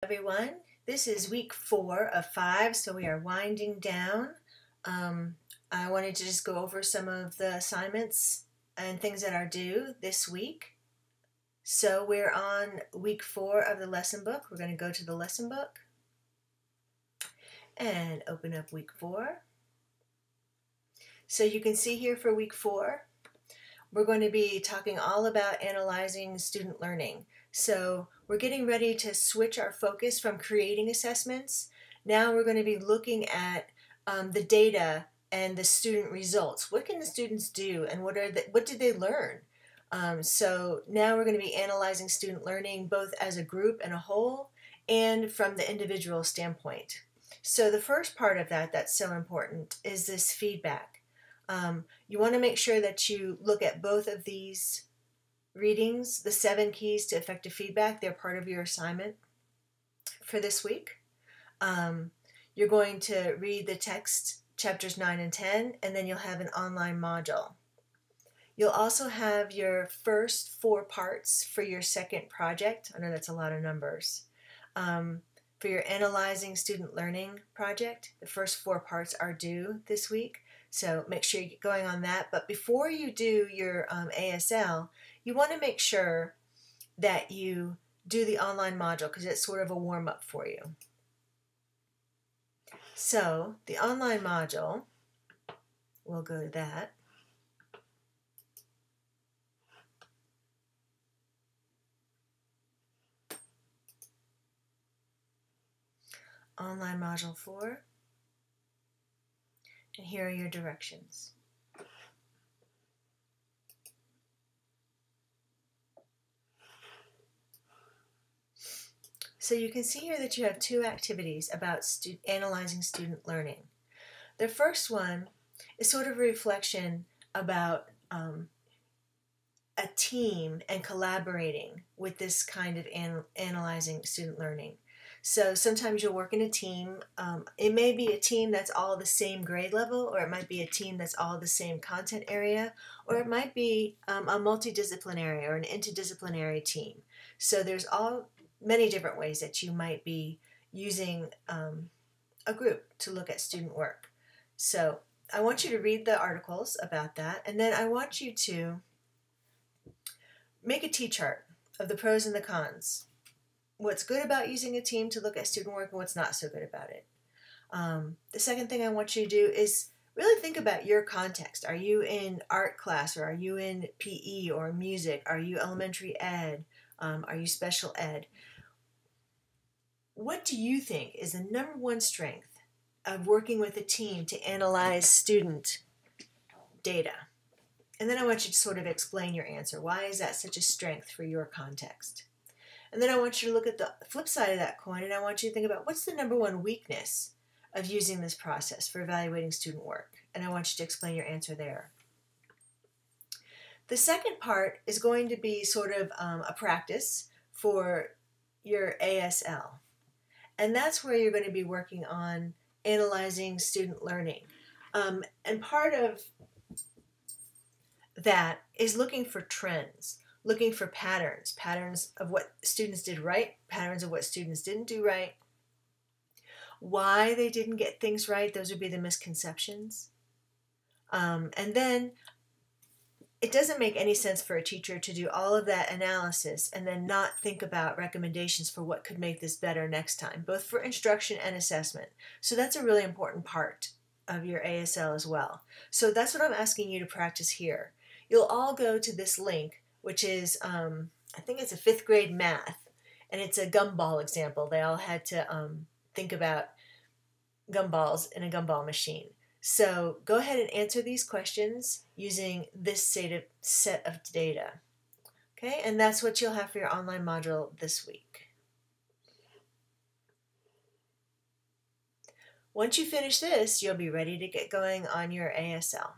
Everyone. This is week 4 of 5, so we are winding down. I wanted to just go over some of the assignments and things that are due this week. So we're on week 4 of the lesson book. We're going to go to the lesson book and open up week 4. So you can see here for week 4, we're going to be talking all about analyzing student learning. So we're getting ready to switch our focus from creating assessments. Now we're going to be looking at the data and the student results. What can the students do, and what did they learn? So now we're going to be analyzing student learning both as a group and a whole and from the individual standpoint. So the first part of that that's so important is this feedback. You want to make sure that you look at both of these readings, the 7 keys to effective feedback. They're part of your assignment for this week. You're going to read the text, chapters 9 and 10, and then you'll have an online module. You'll also have your first 4 parts for your second project. I know that's a lot of numbers. For your Analyzing Student Learning project, the first 4 parts are due this week. So make sure you get going on that. But before you do your ASL, you want to make sure that you do the online module because it's sort of a warm-up for you. So the online module, we'll go to that. Online module 4. And here are your directions. So you can see here that you have 2 activities about analyzing student learning. The first one is sort of a reflection about a team and collaborating with this kind of analyzing student learning. So sometimes you'll work in a team. It may be a team that's all the same grade level, or it might be a team that's all the same content area, or it might be a multidisciplinary or an interdisciplinary team. So there's many different ways that you might be using a group to look at student work. So I want you to read the articles about that, and then I want you to make a T-chart of the pros and the cons. What's good about using a team to look at student work and what's not so good about it. The second thing I want you to do is really think about your context. Are you in art class, or are you in PE or music? Are you elementary ed? Are you special ed? What do you think is the #1 strength of working with a team to analyze student data? And then I want you to sort of explain your answer. Why is that such a strength for your context? And then I want you to look at the flip side of that coin, and I want you to think about what's the #1 weakness of using this process for evaluating student work. And I want you to explain your answer there. The second part is going to be sort of a practice for your ASL. And that's where you're going to be working on analyzing student learning. And part of that is looking for trends, looking for patterns of what students did right, patterns of what students didn't do right, why they didn't get things right. Those would be the misconceptions. And then it doesn't make any sense for a teacher to do all of that analysis and then not think about recommendations for what could make this better next time, both for instruction and assessment. So that's a really important part of your ASL as well. So that's what I'm asking you to practice here. You'll all go to this link, which is, I think it's a 5th grade math, and it's a gumball example. They all had to think about gumballs in a gumball machine. So go ahead and answer these questions using this set of data. Okay, and that's what you'll have for your online module this week. Once you finish this, you'll be ready to get going on your ASL.